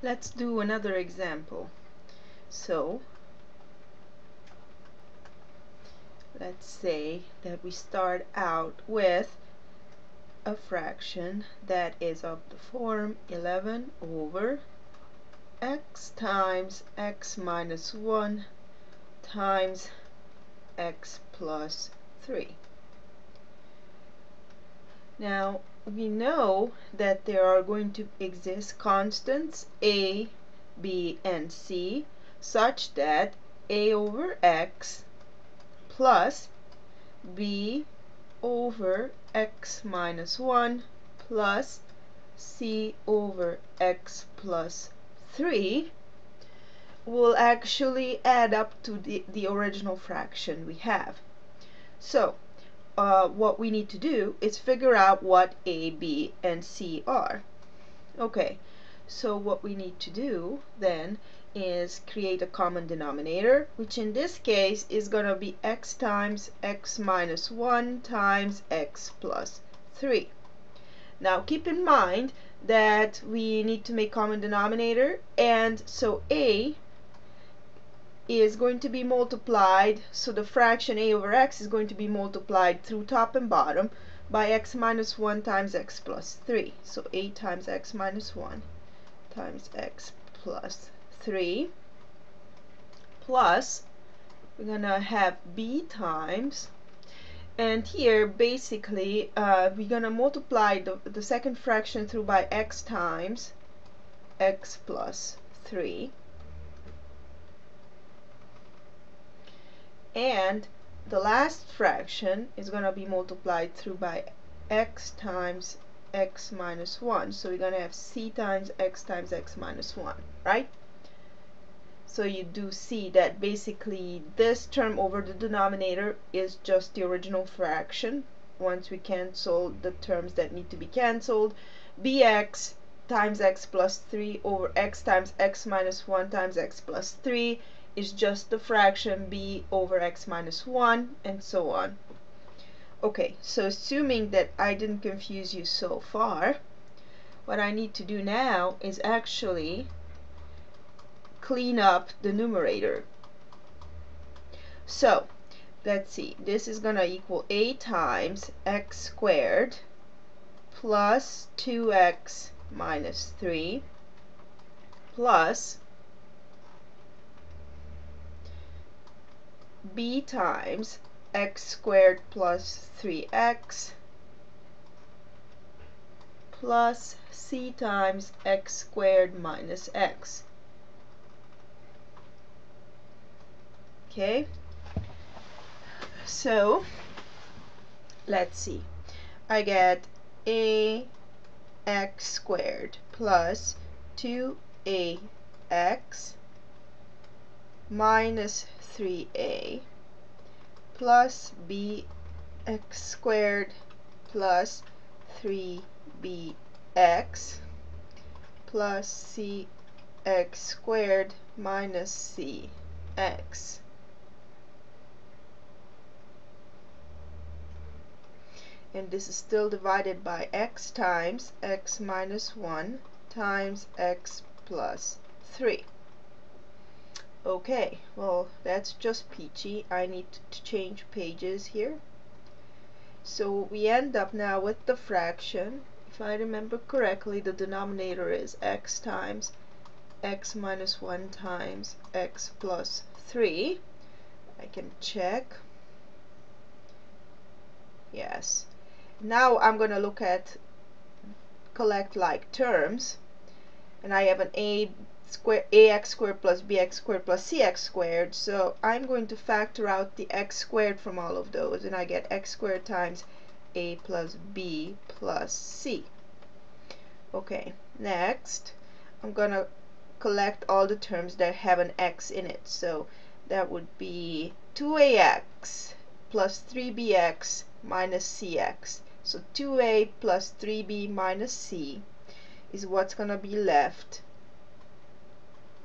Let's do another example. So let's say that we start out with a fraction that is of the form 11 over x times x minus 1 times x plus 3. Now we know that there are going to exist constants a, b, and c such that a over x plus b over x minus 1 plus c over x plus 3 will actually add up to the original fraction we have. So what we need to do is figure out what a, b, and c are. Okay, so what we need to do then is create a common denominator, which in this case is going to be x times x minus 1 times x plus 3. Now keep in mind that we need to make common denominator, and so a is going to be multiplied, so the fraction a over x is going to be multiplied through top and bottom by x minus 1 times x plus 3. So a times x minus 1 times x plus 3 plus we're gonna have b times, and here basically we're gonna multiply the second fraction through by x times x plus 3, and the last fraction is going to be multiplied through by x times x minus 1. So we're going to have c times x minus 1, right? So you do see that basically this term over the denominator is just the original fraction. Once we cancel the terms that need to be cancelled, bx times x plus 3 over x times x minus 1 times x plus 3 is just the fraction b over x minus 1, and so on. Okay, so assuming that I didn't confuse you so far, what I need to do now is actually clean up the numerator. So let's see, this is going to equal a times x squared plus 2x minus 3 plus b times x squared plus 3x plus c times x squared minus x. Okay, so let's see, I get a x squared plus 2ax minus 3a plus bx squared plus 3bx plus cx squared minus cx. And this is still divided by x times x minus 1 times x plus 3. Okay, well, that's just peachy. I need to change pages here. So we end up now with the fraction. If I remember correctly, the denominator is x times x minus 1 times x plus 3. I can check. Yes. Now I'm going to look at collect like terms, and I have an ax squared plus bx squared plus cx squared, so I'm going to factor out the x squared from all of those, and I get x squared times a plus b plus c. Okay, next I'm gonna collect all the terms that have an x in it, so that would be 2ax plus 3bx minus cx. So 2a plus 3b minus c is what's gonna be left.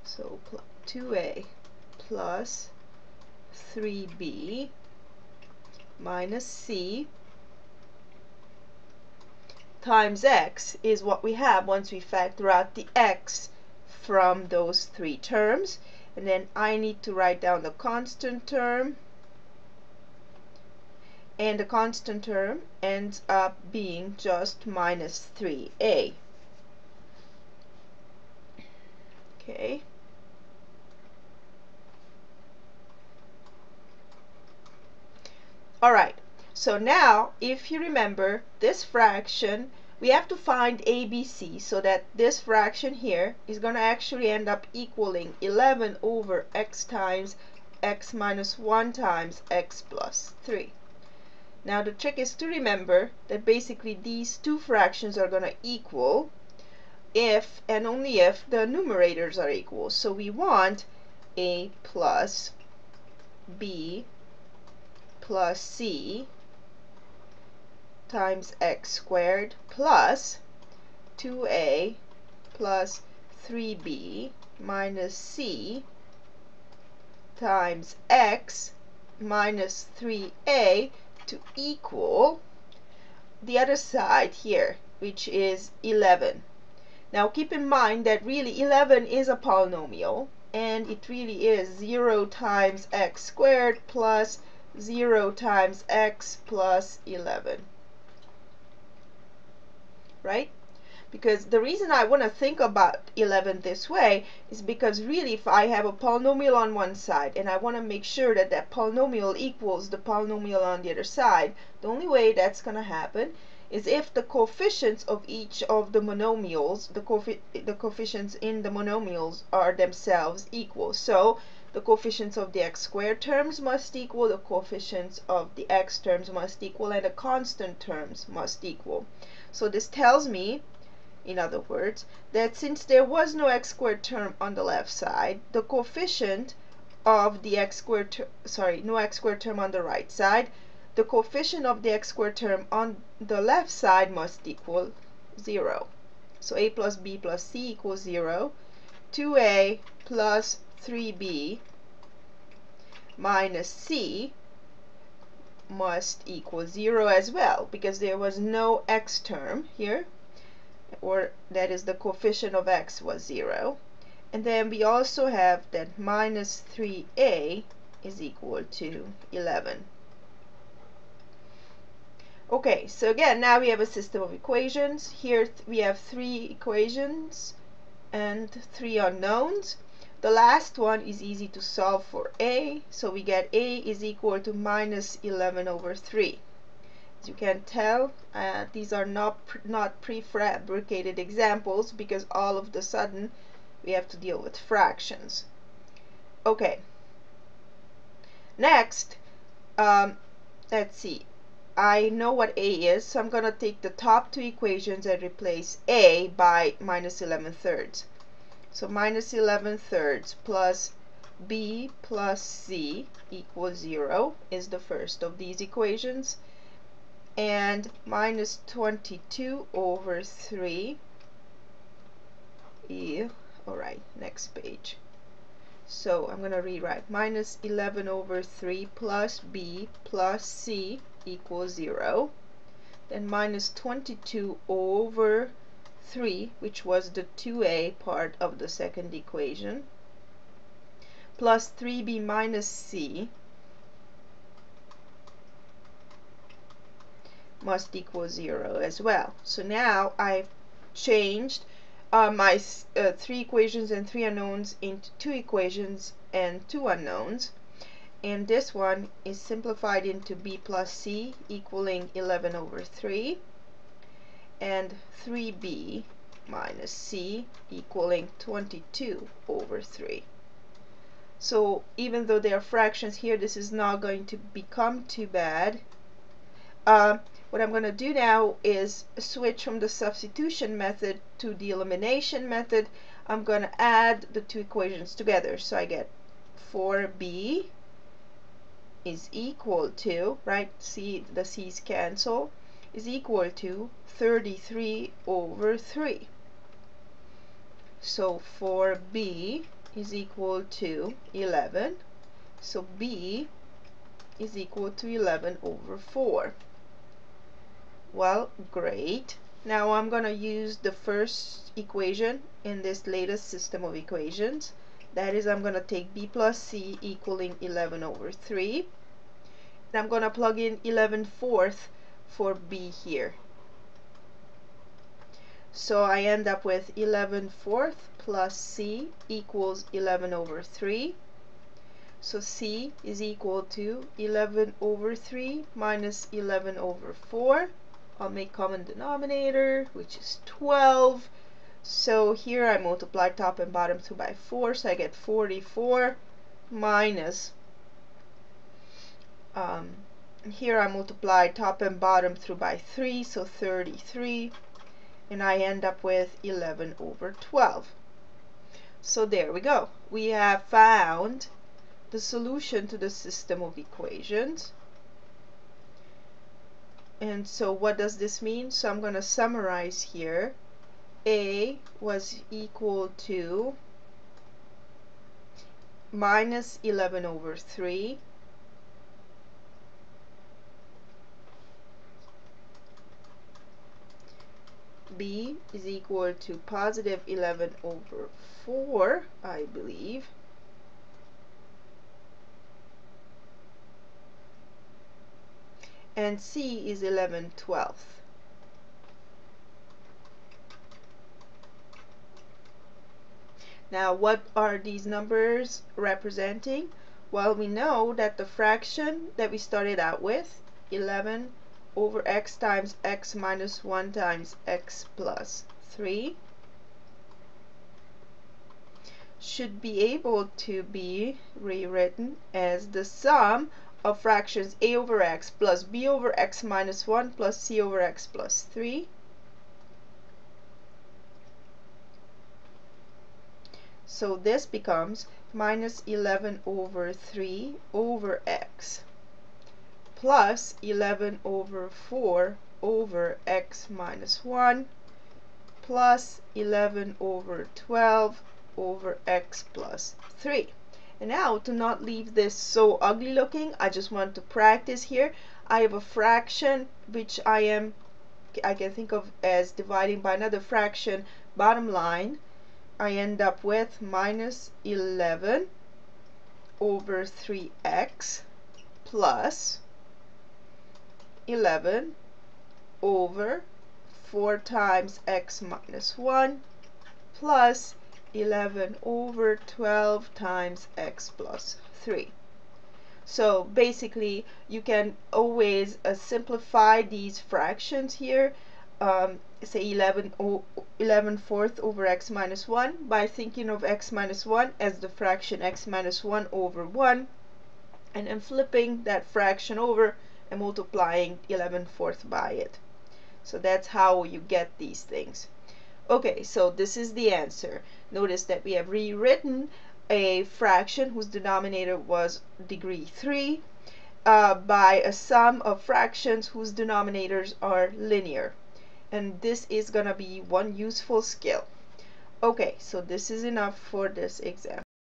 So 2a plus 3b minus c times x is what we have once we factor out the x from those three terms, and then I need to write down the constant term, and the constant term ends up being just minus 3a. Okay. Alright, so now if you remember this fraction, we have to find ABC, so that this fraction here is going to actually end up equaling 11 over x times x minus 1 times x plus 3. Now the trick is to remember that basically these two fractions are going to equal if and only if the numerators are equal. So we want a plus b plus c times x squared plus 2a plus 3b minus c times x minus 3a to equal the other side here, which is 11. Now keep in mind that really 11 is a polynomial, and it really is 0 times x squared plus 0 times x plus 11. Right? Because the reason I want to think about 11 this way is because really if I have a polynomial on one side and I want to make sure that that polynomial equals the polynomial on the other side, the only way that's going to happen is if the coefficients of each of the monomials, the coefficients in the monomials are themselves equal. So the coefficients of the x squared terms must equal, the coefficients of the x terms must equal, and the constant terms must equal. So this tells me, in other words, that since there was no x squared term on the left side, the coefficient of the x squared, no x squared term on the right side, the coefficient of the x squared term on the left side must equal 0. So a plus b plus c equals 0. 2a plus 3b minus c must equal 0 as well, because there was no x term here, or that is the coefficient of x was 0. And then we also have that minus 3a is equal to 11. Okay, so again, now we have a system of equations. Here we have 3 equations and 3 unknowns. The last one is easy to solve for a, so we get a is equal to minus 11 over 3. As you can tell, these are not prefabricated examples, because all of the sudden we have to deal with fractions. Okay, next, let's see. I know what a is, so I'm going to take the top two equations and replace a by minus 11 thirds. So minus 11 thirds plus b plus c equals 0 is the first of these equations. And minus 22 over 3. Alright, next page. So I'm going to rewrite minus 11 over 3 plus b plus c equals 0. Then minus 22 over 3, which was the 2a part of the second equation, plus 3b minus c must equal 0 as well. So now I've changed my 3 equations and 3 unknowns into 2 equations and 2 unknowns. And this one is simplified into b plus c equaling 11 over 3, and 3b minus c equaling 22 over 3. So even though there are fractions here, this is not going to become too bad. What I'm going to do now is switch from the substitution method to the elimination method. I'm going to add the two equations together. So I get 4b is equal to, right, see, the c's cancel, is equal to 33 over 3. So 4b is equal to 11. So b is equal to 11 over 4. Well, great. Now I'm going to use the first equation in this latest system of equations. That is, I'm going to take b plus c equaling 11 over 3. And I'm going to plug in 11/4 for b here. So I end up with 11/4 plus c equals 11 over 3. So c is equal to 11 over 3 minus 11 over 4. I'll make common denominator, which is 12. So here I multiply top and bottom through by 4, so I get 44 minus, here I multiply top and bottom through by 3, so 33, and I end up with 11 over 12. So there we go. We have found the solution to the system of equations. And so what does this mean? So I'm going to summarize here. A was equal to minus 11 over 3. B is equal to positive 11 over 4, I believe. And C is 11/12. Now, what are these numbers representing? Well, we know that the fraction that we started out with, 11 over x times x minus 1 times x plus 3, should be able to be rewritten as the sum of fractions a over x plus b over x minus 1 plus c over x plus 3. So this becomes minus 11 over 3 over x plus 11 over 4 over x minus 1 plus 11 over 12 over x plus 3. And now, to not leave this so ugly looking, I just want to practice here. I have a fraction which I can think of as dividing by another fraction. Bottom line, I end up with minus 11 over 3x plus 11 over 4 times x minus 1 plus 11 over 12 times x plus 3. So basically, you can always simplify these fractions here. Say 11/4 over x minus 1 by thinking of x minus 1 as the fraction x minus 1 over 1, and then flipping that fraction over and multiplying 11/4 by it. So that's how you get these things. Okay, so this is the answer. Notice that we have rewritten a fraction whose denominator was degree 3 by a sum of fractions whose denominators are linear. And this is going to be one useful skill. Okay, so this is enough for this example.